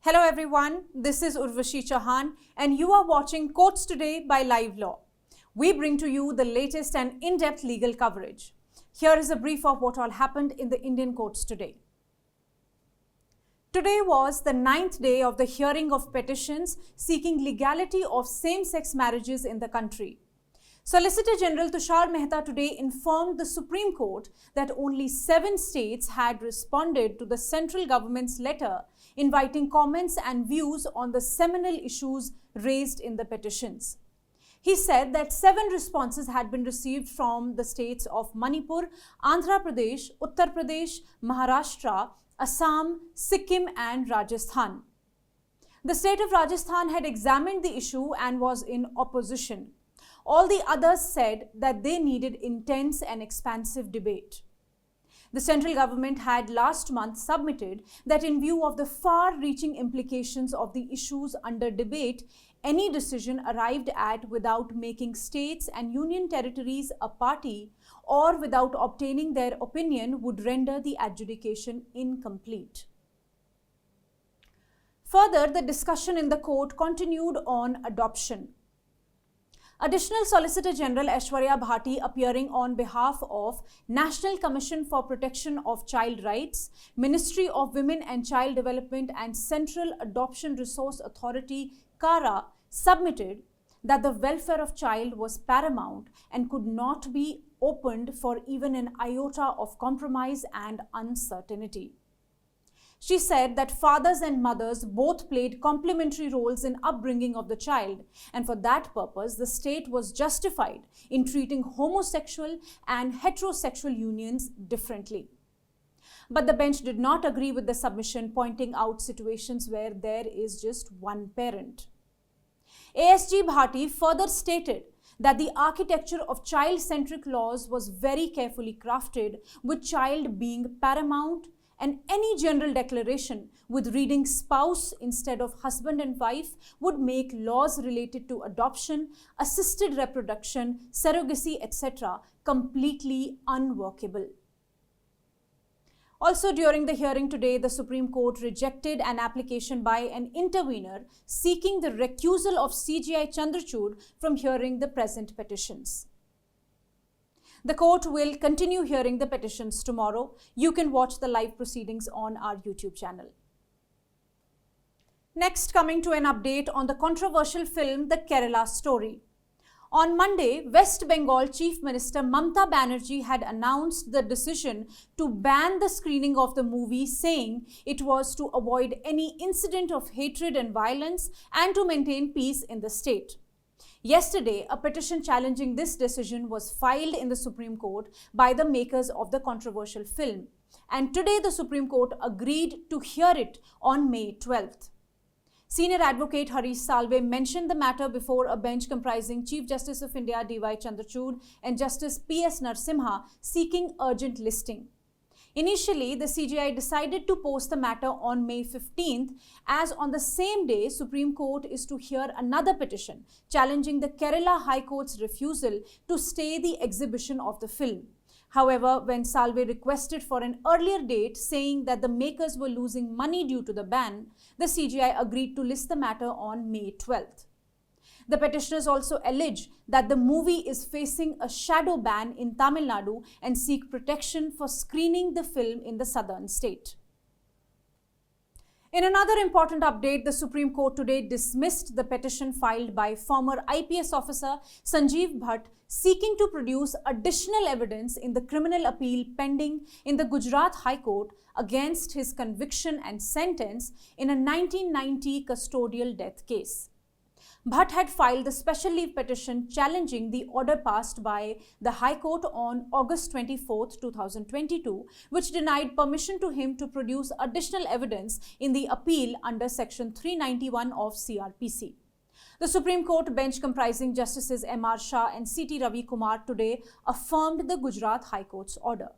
Hello everyone, this is Urvashi Chauhan and you are watching Courts Today by Livelaw. We bring to you the latest and in-depth legal coverage. Here is a brief of what all happened in the Indian courts today. Today was the 9th day of the hearing of petitions seeking legality of same-sex marriages in the country. Solicitor General Tushar Mehta today informed the Supreme Court that only 7 states had responded to the central government's letter inviting comments and views on the seminal issues raised in the petitions. He said that 7 responses had been received from the states of Manipur, Andhra Pradesh, Uttar Pradesh, Maharashtra, Assam, Sikkim and Rajasthan. The state of Rajasthan had examined the issue and was in opposition. All the others said that they needed intense and expansive debate. The central government had last month submitted that in view of the far-reaching implications of the issues under debate, any decision arrived at without making states and union territories a party or without obtaining their opinion would render the adjudication incomplete. Further, the discussion in the court continued on adoption. Additional Solicitor General Aishwarya Bhatti, appearing on behalf of National Commission for Protection of Child Rights, Ministry of Women and Child Development and Central Adoption Resource Authority (CARA), submitted that the welfare of child was paramount and could not be opened for even an iota of compromise and uncertainty. She said that fathers and mothers both played complementary roles in upbringing of the child, and for that purpose, the state was justified in treating homosexual and heterosexual unions differently. But the bench did not agree with the submission, pointing out situations where there is just one parent. ASG Bhatti further stated that the architecture of child-centric laws was very carefully crafted, with child being paramount, and any general declaration with reading spouse instead of husband and wife would make laws related to adoption, assisted reproduction, surrogacy, etc. completely unworkable. Also, during the hearing today, the Supreme Court rejected an application by an intervener seeking the recusal of CJI Chandrachud from hearing the present petitions. The court will continue hearing the petitions tomorrow. You can watch the live proceedings on our YouTube channel. Next, coming to an update on the controversial film The Kerala Story. On Monday, West Bengal Chief Minister Mamata Banerjee had announced the decision to ban the screening of the movie, saying it was to avoid any incident of hatred and violence and to maintain peace in the state. Yesterday, a petition challenging this decision was filed in the Supreme Court by the makers of the controversial film, and today the Supreme Court agreed to hear it on May 12th. Senior advocate Harish Salve mentioned the matter before a bench comprising Chief Justice of India D.Y. Chandrachud and Justice P.S. Narasimha, seeking urgent listing. Initially, the CJI decided to post the matter on May 15th, as on the same day, Supreme Court is to hear another petition challenging the Kerala High Court's refusal to stay the exhibition of the film. However, when Salve requested for an earlier date, saying that the makers were losing money due to the ban, the CJI agreed to list the matter on May 12th. The petitioners also allege that the movie is facing a shadow ban in Tamil Nadu and seek protection for screening the film in the southern state. In another important update, the Supreme Court today dismissed the petition filed by former IPS officer Sanjiv Bhatt, seeking to produce additional evidence in the criminal appeal pending in the Gujarat High Court against his conviction and sentence in a 1990 custodial death case. Bhatt had filed the special leave petition challenging the order passed by the High Court on August 24, 2022, which denied permission to him to produce additional evidence in the appeal under Section 391 of CRPC. The Supreme Court bench comprising Justices M.R. Shah and C.T. Ravi Kumar today affirmed the Gujarat High Court's order.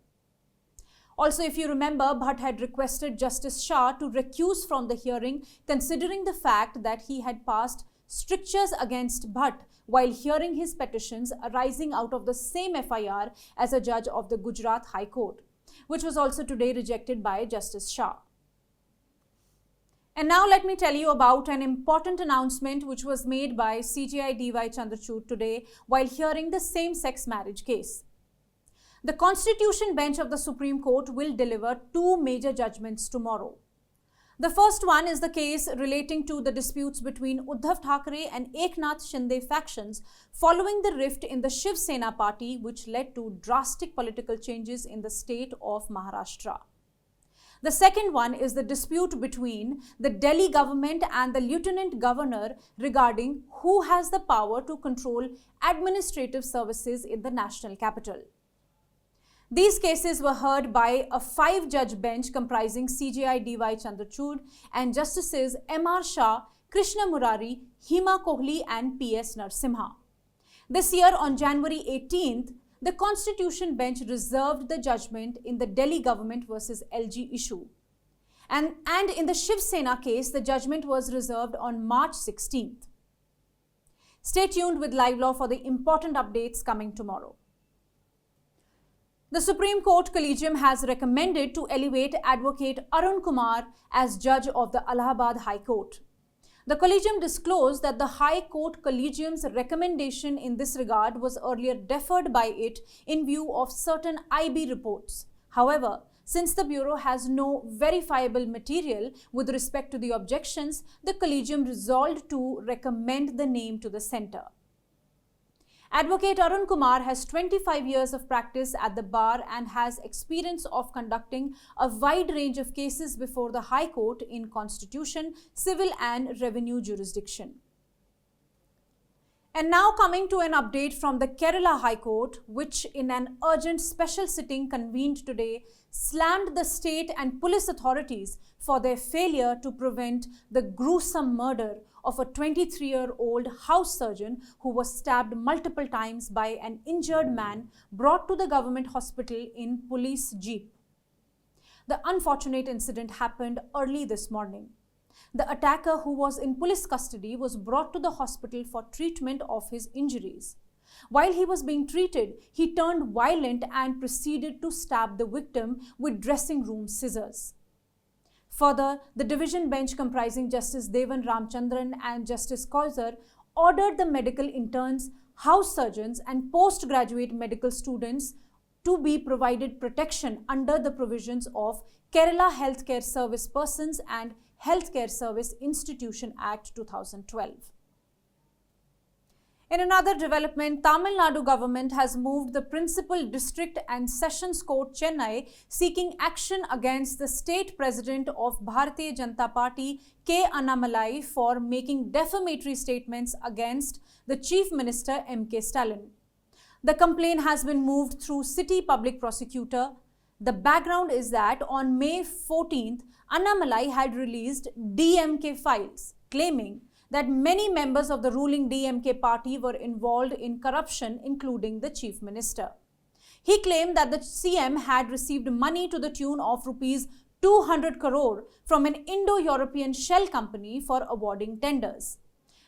Also, if you remember, Bhatt had requested Justice Shah to recuse from the hearing, considering the fact that he had passed strictures against Bhatt while hearing his petitions arising out of the same FIR as a judge of the Gujarat High Court, which was also today rejected by Justice Shah. And now let me tell you about an important announcement which was made by CJI DY Chandrachud today while hearing the same-sex marriage case. The Constitution Bench of the Supreme Court will deliver two major judgments tomorrow. The first one is the case relating to the disputes between Uddhav Thackeray and Eknath Shinde factions following the rift in the Shiv Sena party, which led to drastic political changes in the state of Maharashtra. The second one is the dispute between the Delhi government and the Lieutenant Governor regarding who has the power to control administrative services in the national capital. These cases were heard by a 5-judge bench comprising CJI DY Chandrachud and Justices M.R. Shah, Krishna Murari, Hima Kohli and P.S. Narasimha. This year on January 18th, the Constitution Bench reserved the judgment in the Delhi government versus LG issue. And in the Shiv Sena case, the judgment was reserved on March 16th. Stay tuned with Live Law for the important updates coming tomorrow. The Supreme Court Collegium has recommended to elevate Advocate Arun Kumar as judge of the Allahabad High Court. The Collegium disclosed that the High Court Collegium's recommendation in this regard was earlier deferred by it in view of certain IB reports. However, since the Bureau has no verifiable material with respect to the objections, the Collegium resolved to recommend the name to the centre. Advocate Arun Kumar has 25 years of practice at the bar and has experience of conducting a wide range of cases before the High Court in constitution, civil and revenue jurisdiction. And now coming to an update from the Kerala High Court, which in an urgent special sitting convened today, slammed the state and police authorities for their failure to prevent the gruesome murder of a 23-year-old house surgeon who was stabbed multiple times by an injured man brought to the government hospital in police jeep. The unfortunate incident happened early this morning. The attacker, who was in police custody, was brought to the hospital for treatment of his injuries. While he was being treated, he turned violent and proceeded to stab the victim with dressing room scissors. Further, the division bench comprising Justice Devan Ramchandran and Justice Kausar ordered the medical interns, house surgeons and postgraduate medical students to be provided protection under the provisions of Kerala Healthcare Service Persons and Healthcare Service Institution Act 2012. In another development, Tamil Nadu government has moved the Principal District and Sessions Court Chennai seeking action against the state president of Bharatiya Janata Party K. Annamalai for making defamatory statements against the Chief Minister M.K. Stalin. The complaint has been moved through City Public Prosecutor. The background is that on May 14th, Annamalai had released DMK files claiming that many members of the ruling DMK party were involved in corruption, including the Chief Minister. He claimed that the CM had received money to the tune of rupees 200 crore from an Indo-European shell company for awarding tenders.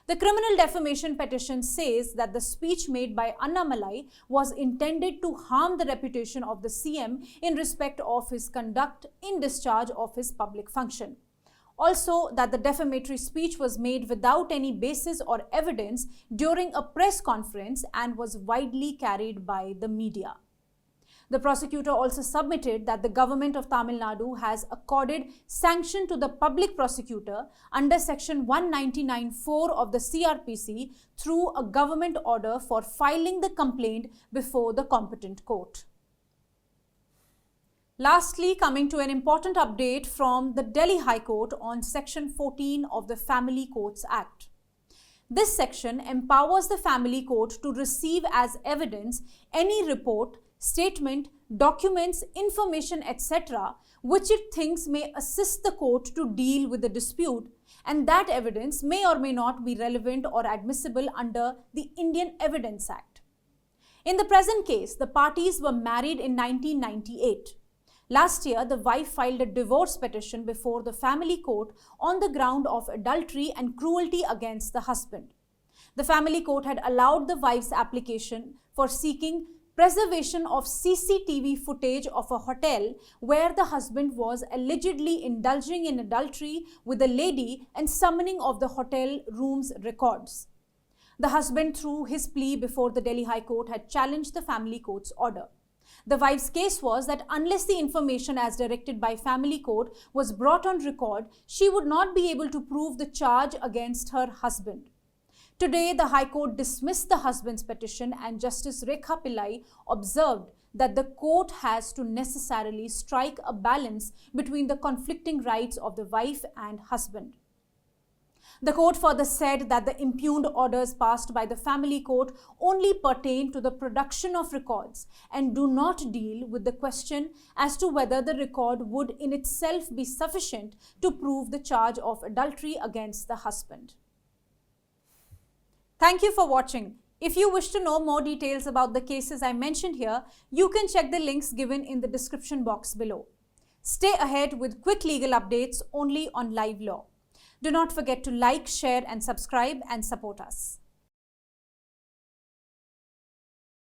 The criminal defamation petition says that the speech made by Annamalai was intended to harm the reputation of the CM in respect of his conduct in discharge of his public function. Also, that the defamatory speech was made without any basis or evidence during a press conference and was widely carried by the media. The prosecutor also submitted that the government of Tamil Nadu has accorded sanction to the public prosecutor under section 199(4) of the CRPC through a government order for filing the complaint before the competent court. Lastly, coming to an important update from the Delhi High Court on Section 14 of the Family Courts Act. This section empowers the family court to receive as evidence any report, statement, documents, information, etc., which it thinks may assist the court to deal with the dispute, and that evidence may or may not be relevant or admissible under the Indian Evidence Act. In the present case, the parties were married in 1998. Last year, the wife filed a divorce petition before the family court on the ground of adultery and cruelty against the husband. The family court had allowed the wife's application for seeking preservation of CCTV footage of a hotel where the husband was allegedly indulging in adultery with a lady and summoning of the hotel room's records. The husband, through his plea before the Delhi High Court, had challenged the family court's order. The wife's case was that unless the information as directed by family court was brought on record, she would not be able to prove the charge against her husband. Today, the High Court dismissed the husband's petition, and Justice Rekha Pillai observed that the court has to necessarily strike a balance between the conflicting rights of the wife and husband. The court further said that the impugned orders passed by the family court only pertain to the production of records and do not deal with the question as to whether the record would in itself be sufficient to prove the charge of adultery against the husband. Thank you for watching. If you wish to know more details about the cases I mentioned here, you can check the links given in the description box below. Stay ahead with quick legal updates only on Live Law. Do not forget to like, share and subscribe and support us.